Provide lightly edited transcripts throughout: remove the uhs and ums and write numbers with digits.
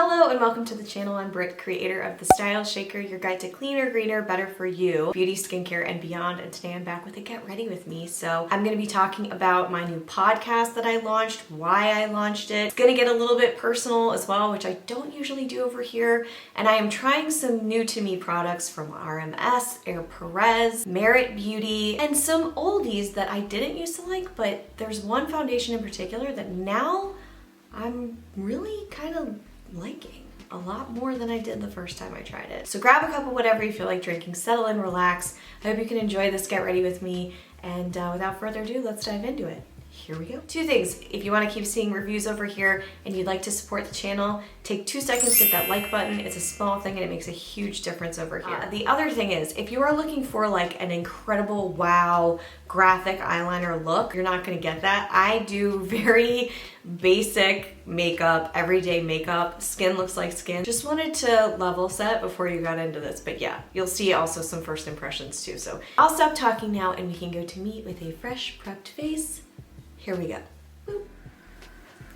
Hello and welcome to the channel. I'm Britt, creator of The Style Shaker, your guide to cleaner, greener, better for you, beauty, skincare, and beyond. And today I'm back with a Get Ready With Me. So I'm going to be talking about my new podcast that I launched, why I launched it. It's going to get a little bit personal as well, which I don't usually do over here. And I am trying some new to me products from RMS, Perez, Merit Beauty, and some oldies that I didn't used to like, but there's one foundation in particular that now I'm really kind of liking a lot more than I did the first time I tried it. So grab a cup of whatever you feel like drinking, settle in, relax. I hope you can enjoy this Get Ready With Me, and without further ado, let's dive into it. Here we go. Two things. If you want to keep seeing reviews over here and you'd like to support the channel, take 2 seconds to hit that like button. It's a small thing and it makes a huge difference over here. The other thing is, if you are looking for like an incredible wow graphic eyeliner look, you're not going to get that. I do very basic makeup, everyday makeup. Skin looks like skin. Just wanted to level set before you got into this, but yeah, you'll see also some first impressions too. So I'll stop talking now and we can go to meet with a fresh prepped face. Here we go. Boop.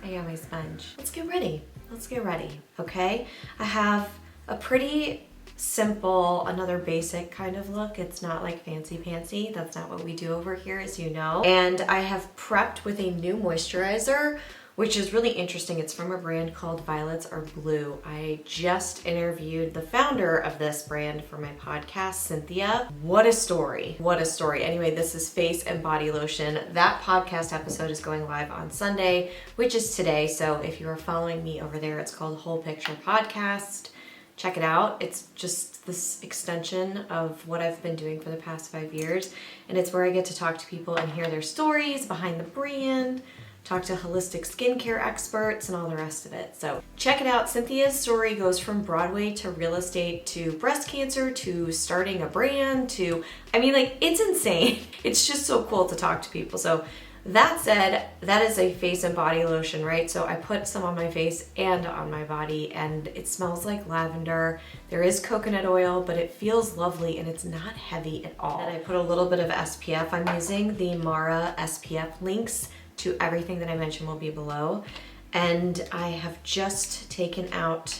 I got my sponge. Let's get ready. Let's get ready, okay? I have a pretty simple, another basic kind of look. It's not like fancy pantsy. That's not what we do over here, as you know. And I have prepped with a new moisturizer, which is really interesting. It's from a brand called Violets Are Blue. I just interviewed the founder of this brand for my podcast, Cynthia. What a story. What a story. Anyway, this is face and body lotion. That podcast episode is going live on Sunday, which is today. So if you are following me over there, it's called Whole Picture Podcast. Check it out. It's just this extension of what I've been doing for the past 5 years. And it's where I get to talk to people and hear their stories behind the brand, talk to holistic skincare experts and all the rest of it. So check it out. Cynthia's story goes from Broadway to real estate to breast cancer to starting a brand to, I mean, like, it's insane. It's just so cool to talk to people. So that said, that is a face and body lotion, right? So I put some on my face and on my body and it smells like lavender. There is coconut oil, but it feels lovely and it's not heavy at all. And I put a little bit of SPF. I'm using the Mara SPF. Links to everything that I mentioned will be below. And I have just taken out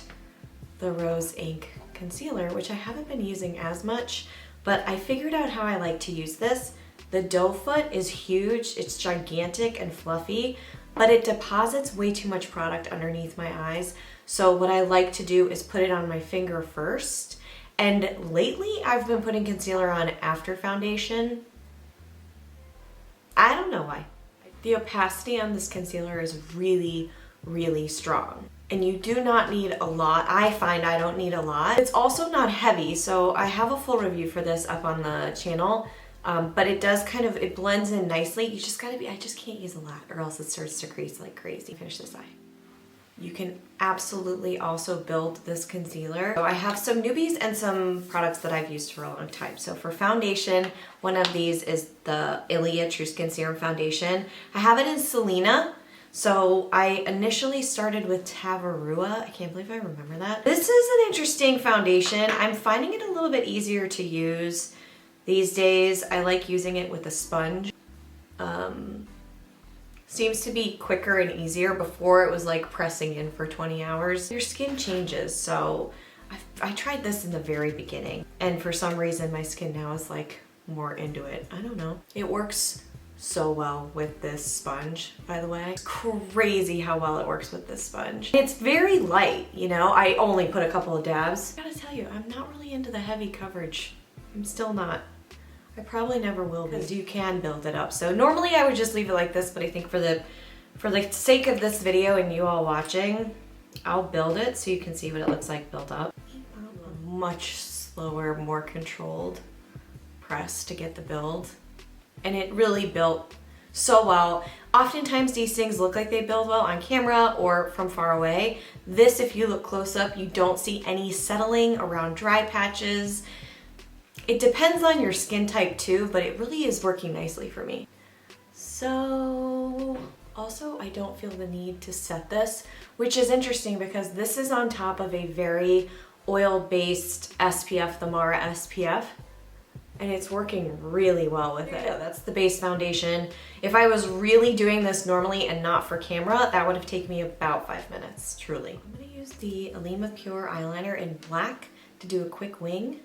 the Rose Ink Concealer, which I haven't been using as much, but I figured out how I like to use this. The doe foot is huge, it's gigantic and fluffy, but it deposits way too much product underneath my eyes. So what I like to do is put it on my finger first. And lately I've been putting concealer on after foundation. I don't know why. The opacity on this concealer is really, really strong. And you do not need a lot. I find I don't need a lot. It's also not heavy, so I have a full review for this up on the channel. But it does kind of, it blends in nicely. You just gotta be, I just can't use a lot or else it starts to crease like crazy. Finish this eye. You can absolutely also build this concealer. So I have some newbies and some products that I've used for a long time. So for foundation, one of these is the Ilia True Skin Serum Foundation. I have it in Selena. So I initially started with Tavarua. I can't believe I remember that. This is an interesting foundation. I'm finding it a little bit easier to use these days. I like using it with a sponge. Seems to be quicker and easier. Before it was like pressing in for 20 hours. Your skin changes, so I tried this in the very beginning, and for some reason my skin now is like more into it. I don't know. It works so well with this sponge, by the way. It's crazy how well it works with this sponge. It's very light, you know? I only put a couple of dabs. I gotta tell you, I'm not really into the heavy coverage. I'm still not. I probably never will be, because you can build it up. So normally I would just leave it like this, but I think for the sake of this video and you all watching, I'll build it so you can see what it looks like built up. Much slower, more controlled press to get the build. And it really built so well. Oftentimes these things look like they build well on camera or from far away. This, if you look close up, you don't see any settling around dry patches. It depends on your skin type too, but it really is working nicely for me. So also I don't feel the need to set this, which is interesting because this is on top of a very oil-based SPF, the Mara SPF. and it's working really well with it. That's the base foundation. If I was really doing this normally and not for camera, that would have taken me about 5 minutes, truly. I'm gonna use the Alima Pure eyeliner in black to do a quick wing.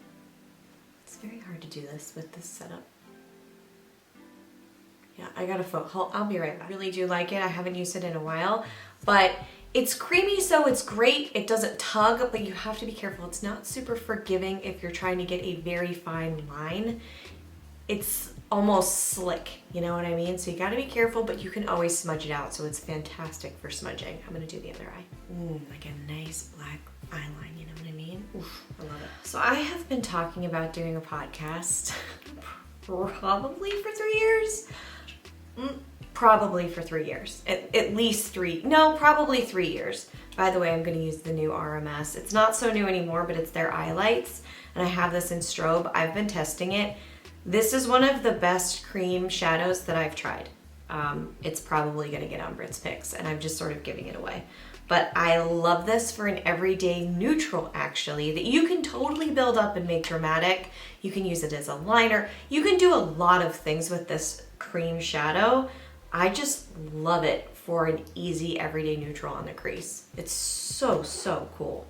It's very hard to do this with this setup. Yeah, I gotta I'll be right back. I really do like it. I haven't used it in a while, but it's creamy, so it's great. It doesn't tug, but you have to be careful. It's not super forgiving if you're trying to get a very fine line. It's almost slick, you know what I mean? So you gotta be careful, but you can always smudge it out, so it's fantastic for smudging. I'm gonna do the other eye. Like a nice black eyeline, you know what I mean? Oof, I love it. So I have been talking about doing a podcast probably for 3 years. Probably for 3 years, at least 3, no, probably 3 years. By the way, I'm gonna use the new RMS. It's not so new anymore, but it's their eye lights, and I have this in strobe. I've been testing it. This is one of the best cream shadows that I've tried. It's probably gonna get on Britt's picks, and I'm just sort of giving it away. But I love this for an everyday neutral, actually, that you can totally build up and make dramatic. You can use it as a liner. You can do a lot of things with this cream shadow. I just love it for an easy everyday neutral on the crease. It's so, so cool.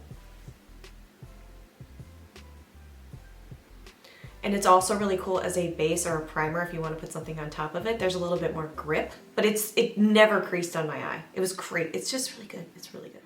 And it's also really cool as a base or a primer if you want to put something on top of it. There's a little bit more grip, but it never creased on my eye. It was great. It's just really good. It's really good.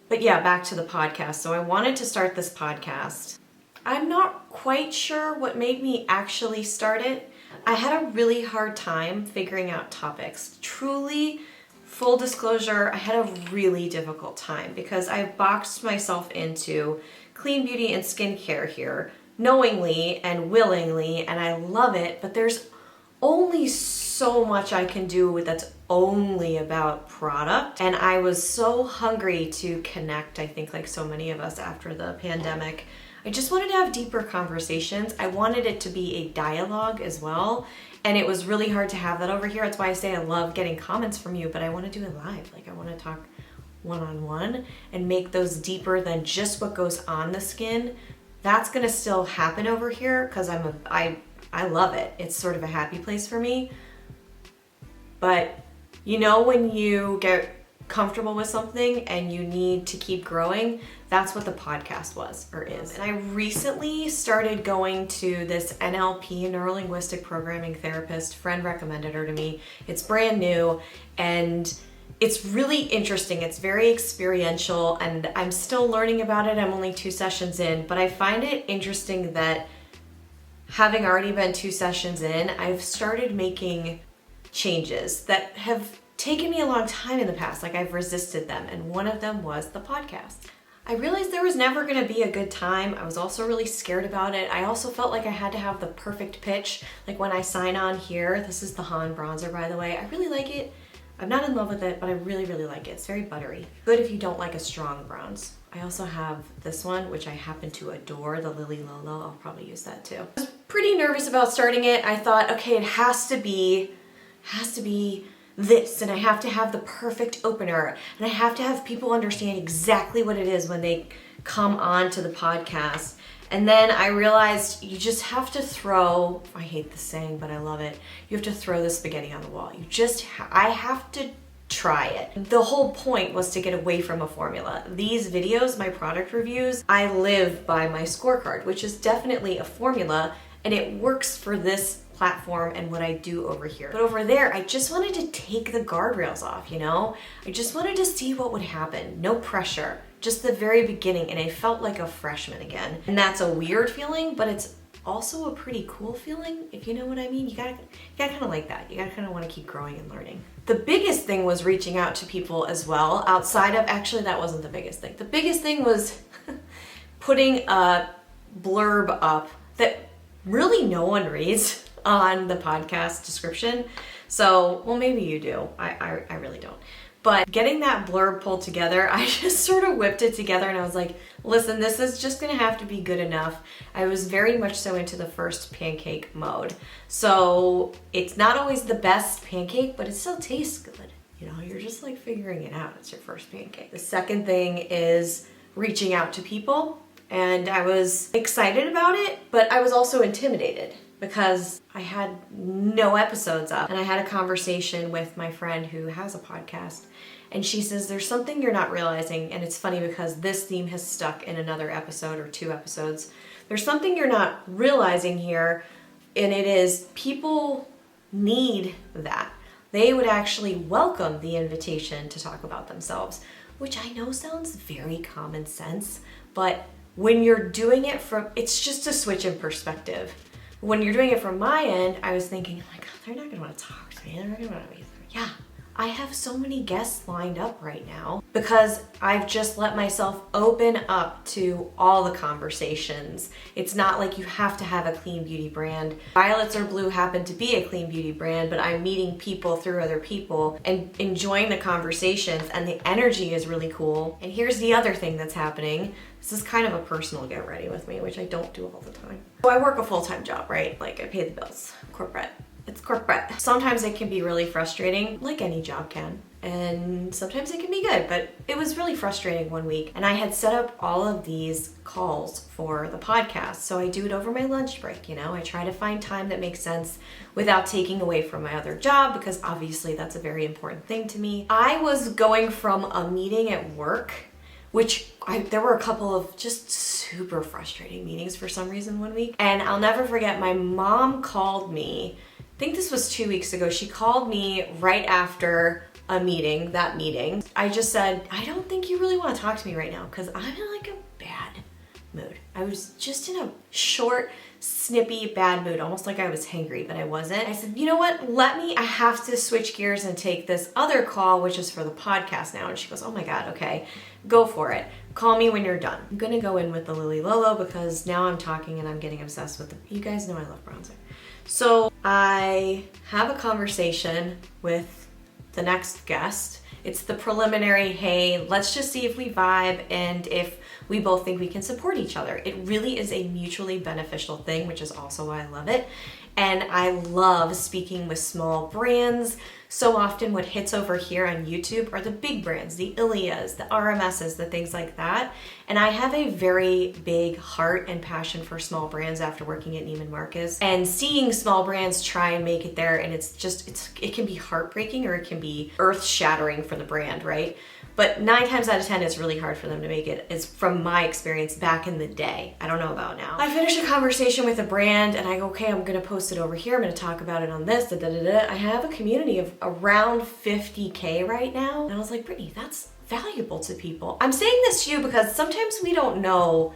But yeah, back to the podcast. So I wanted to start this podcast. I'm not quite sure what made me actually start it. I had a really hard time figuring out topics. Truly, full disclosure, I had a really difficult time because I boxed myself into clean beauty and skincare here, knowingly and willingly, and I love it, but there's only so much I can do that's only about product. And I was so hungry to connect, I think like so many of us after the pandemic. I just wanted to have deeper conversations. I wanted it to be a dialogue as well. And it was really hard to have that over here. That's why I say I love getting comments from you, but I want to do it live. Like I want to talk one-on-one and make those deeper than just what goes on the skin. That's gonna still happen over here because I love it. It's sort of a happy place for me. But you know when you get comfortable with something and you need to keep growing, that's what the podcast was or is. And I recently started going to this NLP, Neuro-Linguistic Programming Therapist. Friend recommended her to me. It's brand new and it's really interesting. It's very experiential and I'm still learning about it. I'm only 2 sessions in, but I find it interesting that having already been 2 sessions in, I've started making changes that have taken me a long time in the past. Like I've resisted them, and one of them was the podcast. I realized there was never gonna be a good time. I was also really scared about it. I also felt like I had to have the perfect pitch. Like when I sign on here, this is the Han bronzer, by the way. I really like it. I'm not in love with it, but I really, really like it. It's very buttery. Good if you don't like a strong bronze. I also have this one, which I happen to adore, the Lily Lolo. I'll probably use that too. I was pretty nervous about starting it. I thought, okay, it has to be this, and I have to have the perfect opener, and I have to have people understand exactly what it is when they come on to the podcast. And then I realized you just have to throw, I hate this saying, but I love it. You have to throw the spaghetti on the wall. I have to try it. The whole point was to get away from a formula. These videos, my product reviews, I live by my scorecard, which is definitely a formula, and it works for this platform and what I do over here. But over there, I just wanted to take the guardrails off, you know? I just wanted to see what would happen. No pressure, just the very beginning, and I felt like a freshman again. And that's a weird feeling, but it's also a pretty cool feeling, if you know what I mean. You gotta kind of like that. You gotta kind of want to keep growing and learning. The biggest thing was reaching out to people as well, outside of, actually that wasn't the biggest thing. The biggest thing was putting a blurb up that really no one reads on the podcast description. So, well, maybe you do. I really don't. But getting that blurb pulled together, I just sort of whipped it together and I was like, listen, this is just gonna have to be good enough. I was very much so into the first pancake mode. So it's not always the best pancake, but it still tastes good. You know, you're just like figuring it out. It's your first pancake. The second thing is reaching out to people. And I was excited about it, but I was also intimidated because I had no episodes up. And I had a conversation with my friend who has a podcast, and she says, there's something you're not realizing. And it's funny because this theme has stuck in another episode or 2 episodes. There's something you're not realizing here, and it is people need that. They would actually welcome the invitation to talk about themselves, which I know sounds very common sense, but when you're doing it it's just a switch in perspective. When you're doing it from my end, I was thinking, oh my God, they're not gonna wanna talk to me. They're not gonna wanna be there. Yeah, I have so many guests lined up right now because I've just let myself open up to all the conversations. It's not like you have to have a clean beauty brand. Violets or Blue happen to be a clean beauty brand, but I'm meeting people through other people and enjoying the conversations, and the energy is really cool. And here's the other thing that's happening. This is kind of a personal get ready with me, which I don't do all the time. So I work a full-time job, right? Like I pay the bills, corporate. It's corporate. Sometimes it can be really frustrating, like any job can. And sometimes it can be good, but it was really frustrating one week. And I had set up all of these calls for the podcast. So I do it over my lunch break, I try to find time that makes sense without taking away from my other job, because obviously that's a very important thing to me. I was going from a meeting at work, which there were a couple of just super frustrating meetings for some reason one week. And I'll never forget, my mom called me, I think this was 2 weeks ago. She called me right after that meeting. I just said, I don't think you really want to talk to me right now because I'm in like a bad mood. I was just in a short, snippy, bad mood, almost like I was hangry, but I wasn't. I said, you know what, I have to switch gears and take this other call, which is for the podcast now. And she goes, oh my God, okay, go for it. Call me when you're done. I'm gonna go in with the Lily Lolo because now I'm talking and I'm getting obsessed with you guys know I love bronzer. So I have a conversation with the next guest. It's the preliminary, hey, let's just see if we vibe and if we both think we can support each other. It really is a mutually beneficial thing, which is also why I love it. And I love speaking with small brands. So often what hits over here on YouTube are the big brands, the Ilias, the RMSs, the things like that. And I have a very big heart and passion for small brands after working at Neiman Marcus and seeing small brands try and make it there. And it can be heartbreaking or it can be earth shattering for the brand, right? But 9 times out of 10, it's really hard for them to make it, is from my experience back in the day. I don't know about now. I finished a conversation with a brand and I go, okay, I'm gonna post it over here. I'm gonna talk about it on this, I have a community of around 50K right now. And I was like, Brittany, that's valuable to people. I'm saying this to you because sometimes we don't know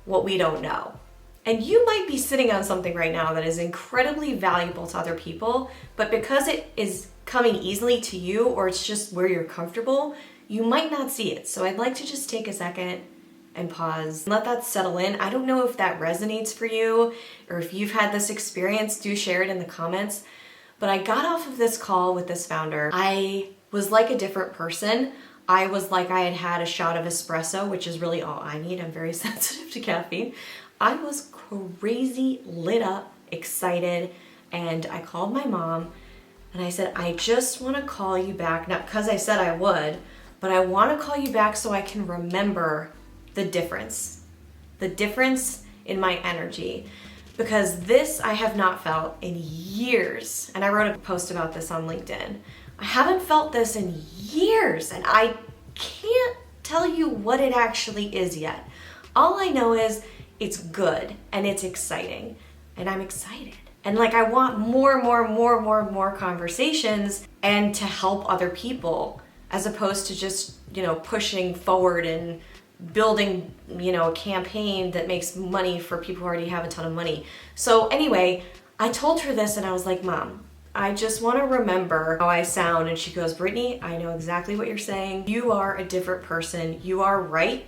what we don't know. And you might be sitting on something right now that is incredibly valuable to other people, but because it is coming easily to you or it's just where you're comfortable, you might not see it. So I'd like to just take a second and pause and let that settle in. I don't know if that resonates for you or if you've had this experience, do share it in the comments. But I got off of this call with this founder. I was like a different person. I was like I had had a shot of espresso, which is really all I need. I'm very sensitive to caffeine. I was crazy lit up, excited, and I called my mom and I said, I just want to call you back, not because I said I would, but I want to call you back so I can remember the difference in my energy. Because this I have not felt in years. And I wrote a post about this on LinkedIn. I haven't felt this in years, and I can't tell you what it actually is yet. All I know is it's good and it's exciting, and I'm excited. And like I want more conversations and to help other people as opposed to just, pushing forward and building, a campaign that makes money for people who already have a ton of money. So anyway, I told her this and I was like, Mom, I just want to remember how I sound. And she goes, Brittany, I know exactly what you're saying. You are a different person. You are right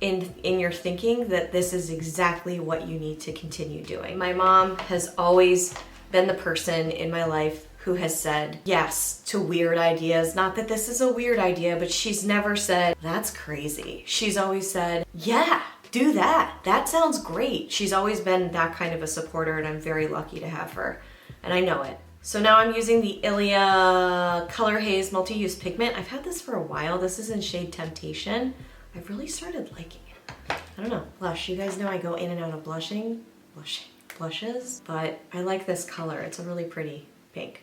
in your thinking that this is exactly what you need to continue doing. My mom has always been the person in my life who has said yes to weird ideas. Not that this is a weird idea, but she's never said, that's crazy. She's always said, yeah, do that. That sounds great. She's always been that kind of a supporter, and I'm very lucky to have her. And I know it. So now I'm using the Ilia Color Haze Multi-Use Pigment. I've had this for a while. This is in shade Temptation. I've really started liking it. I don't know, blush. You guys know I go in and out of blushes, but I like this color. It's a really pretty pink.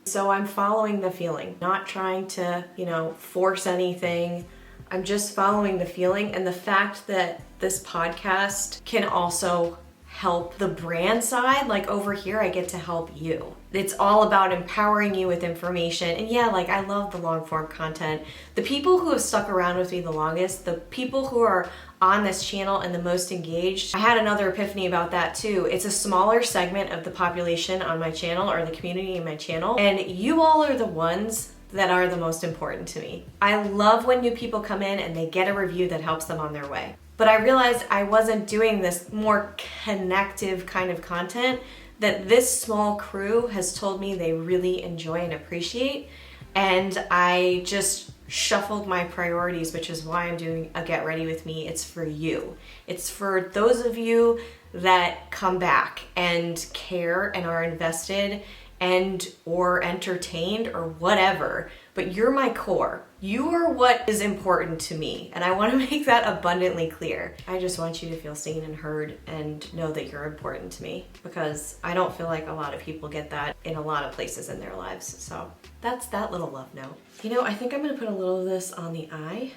So I'm following the feeling, not trying to, you know, force anything. I'm just following the feeling, and the fact that this podcast can also help the brand side, like over here I get to help you. It's all about empowering you with information. And yeah, like I love the long form content. The people who have stuck around with me the longest, the people who are on this channel and the most engaged, I had another epiphany about that too. It's a smaller segment of the population on my channel, or the community in my channel, and you all are the ones that are the most important to me. I love when new people come in and they get a review that helps them on their way. But I realized I wasn't doing this more connective kind of content that this small crew has told me they really enjoy and appreciate. And I just shuffled my priorities, which is why I'm doing a Get Ready With Me. It's for you. It's for those of you that come back and care and are invested and or entertained or whatever, but you're my core. You are what is important to me, and I want to make that abundantly clear. I just want you to feel seen and heard and know that you're important to me, because I don't feel like a lot of people get that in a lot of places in their lives. So that's that little love note. You know, I think I'm gonna put a little of this on the eye,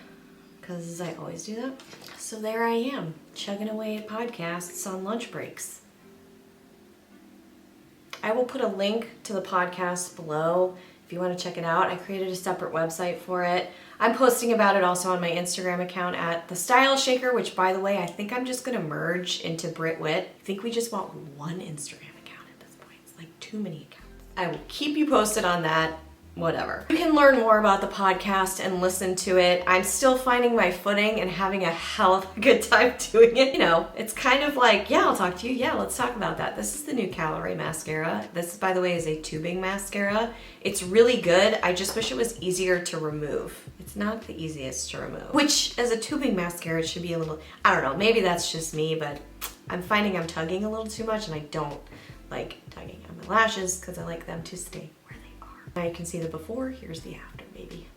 because I always do that. So there I am, chugging away at podcasts on lunch breaks. I will put a link to the podcast below if you want to check it out. I created a separate website for it. I'm posting about it also on my Instagram account at The Style Shaker, which, by the way, I think I'm just going to merge into Britt Wit. I think we just want one Instagram account at this point. It's like too many accounts. I will keep you posted on that. Whatever. You can learn more about the podcast and listen to it. I'm still finding my footing and having a hell of a good time doing it. You know, it's kind of like, yeah, I'll talk to you. Yeah, let's talk about that. This is the new Calorie mascara. This, by the way, is a tubing mascara. It's really good. I just wish it was easier to remove. It's not the easiest to remove. Which, as a tubing mascara, it should be a little, I don't know, maybe that's just me, but I'm finding I'm tugging a little too much, and I don't like tugging on my lashes because I like them to stay. Now you can see the before, here's the after, maybe.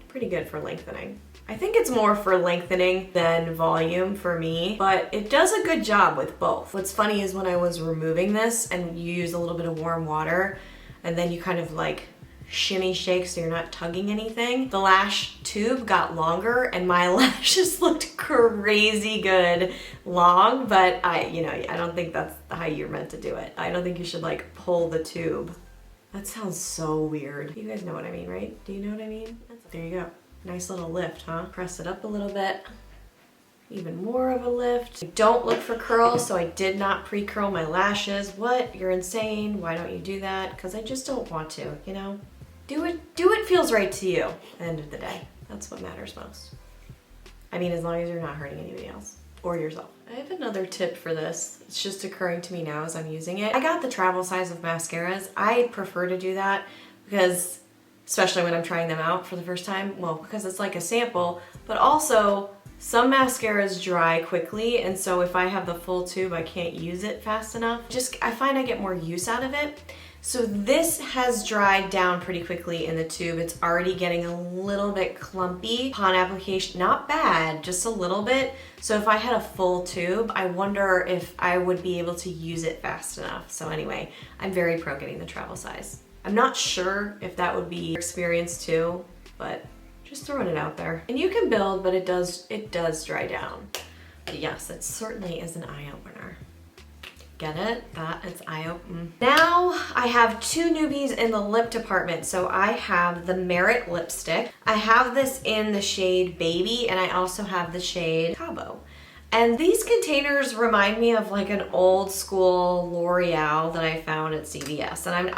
Pretty good for lengthening. I think it's more for lengthening than volume for me, but it does a good job with both. What's funny is when I was removing this and you use a little bit of warm water and then you kind of like shimmy shake so you're not tugging anything, the lash tube got longer and my lashes looked crazy good long, but I don't think that's how you're meant to do it. I don't think you should like pull the tube. That sounds so weird. You guys know what I mean, right? Do you know what I mean? There you go. Nice little lift, huh? Press it up a little bit. Even more of a lift. I don't look for curls, so I did not pre-curl my lashes. What? You're insane. Why don't you do that? Because I just don't want to, you know? Do what feels right to you at the end of the day. That's what matters most. I mean, as long as you're not hurting anybody else. Or yourself. I have another tip for this. It's just occurring to me now as I'm using it. I got the travel size of mascaras. I prefer to do that because, especially when I'm trying them out for the first time, well, because it's like a sample, but also some mascaras dry quickly, and so if I have the full tube, I can't use it fast enough. I find I get more use out of it. So this has dried down pretty quickly in the tube. It's already getting a little bit clumpy upon application. Not bad, just a little bit. So if I had a full tube, I wonder if I would be able to use it fast enough. So anyway, I'm very pro getting the travel size. I'm not sure if that would be your experience too, but just throwing it out there. And you can build, but it does dry down. But yes, it certainly is an eye-opener. Get it? That it's eye-open. Now I have two newbies in the lip department. So I have the Merit lipstick. I have this in the shade Baby, and I also have the shade Cabo. And these containers remind me of like an old school L'Oreal that I found at CVS. And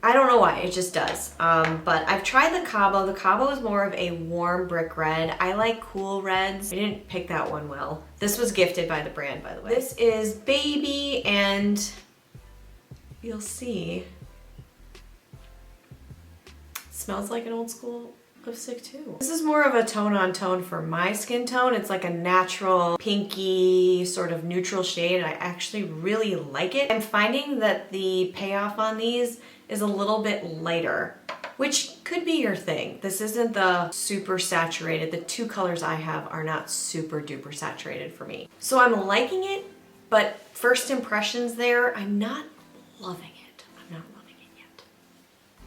I don't know why, it just does. But I've tried the Cabo. The Cabo is more of a warm brick red. I like cool reds. I didn't pick that one well. This was gifted by the brand, by the way. This is Baby, and you'll see. It smells like an old school lipstick too. This is more of a tone on tone for my skin tone. It's like a natural pinky sort of neutral shade, and I actually really like it. I'm finding that the payoff on these is a little bit lighter which could be your thing. This isn't the super saturated. The two colors I have are not super duper saturated for me. So I'm liking it, but first impressions there, I'm not loving it. I'm not loving it yet.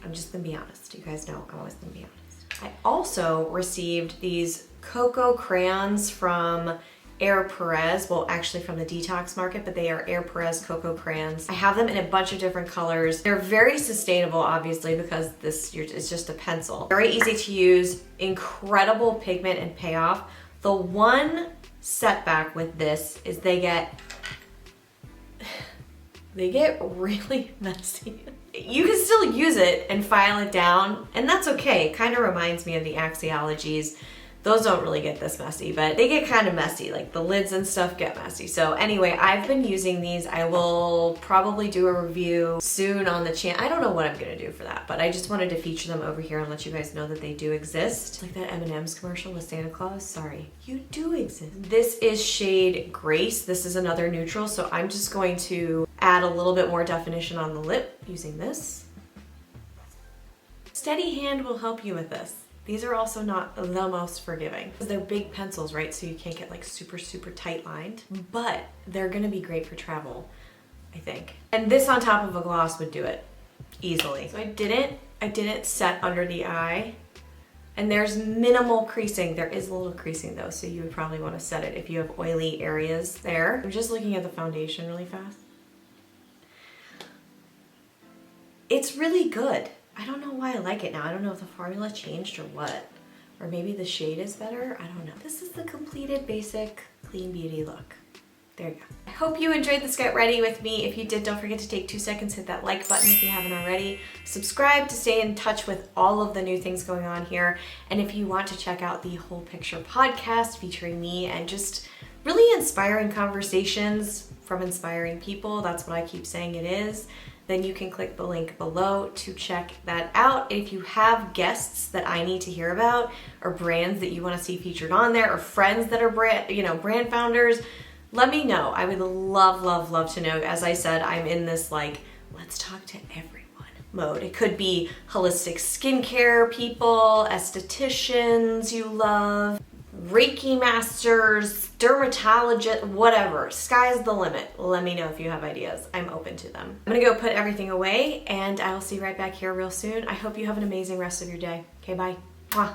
I'm just gonna be honest. You guys know I'm always gonna be honest. I also received these cocoa crayons from Perez, well actually from the Detox Market, but they are Perez cocoa crayons. I have them in a bunch of different colors. They're very sustainable, obviously, because this is just a pencil. Very easy to use, incredible pigment and payoff. The one setback with this is they get really messy. You can still use it and file it down, and that's okay. It kind of reminds me of the Axiologies. Those don't really get this messy, but they get kind of messy. Like the lids and stuff get messy. So anyway, I've been using these. I will probably do a review soon on the channel. I don't know what I'm gonna do for that, but I just wanted to feature them over here and let you guys know that they do exist. Like that M&M's commercial with Santa Claus. Sorry, you do exist. This is shade Grace. This is another neutral, so I'm just going to add a little bit more definition on the lip using this. Steady hand will help you with this. These are also not the most forgiving. They're big pencils, right? So you can't get like super, super tight lined, but they're gonna be great for travel, I think. And this on top of a gloss would do it easily. So I didn't set under the eye, and there's minimal creasing. There is a little creasing though, so you would probably wanna set it if you have oily areas there. I'm just looking at the foundation really fast. It's really good. I don't know why I like it now. I don't know if the formula changed or what. Or maybe the shade is better. I don't know. This is the completed basic clean beauty look. There you go. I hope you enjoyed this Get Ready with me. If you did, don't forget to take 2 seconds, hit that like button if you haven't already. Subscribe to stay in touch with all of the new things going on here. And if you want to check out the Whole Picture podcast featuring me and just really inspiring conversations from inspiring people, that's what I keep saying it is, then you can click the link below to check that out. If you have guests that I need to hear about, or brands that you want to see featured on there, or friends that are brand founders, let me know. I would love, love, love to know. As I said, I'm in this like, let's talk to everyone mode. It could be holistic skincare people, estheticians you love, Reiki masters, dermatologists, whatever. Sky's the limit. Let me know if you have ideas. I'm open to them. I'm gonna go put everything away, and I'll see you right back here real soon. I hope you have an amazing rest of your day. Okay, bye. Mwah.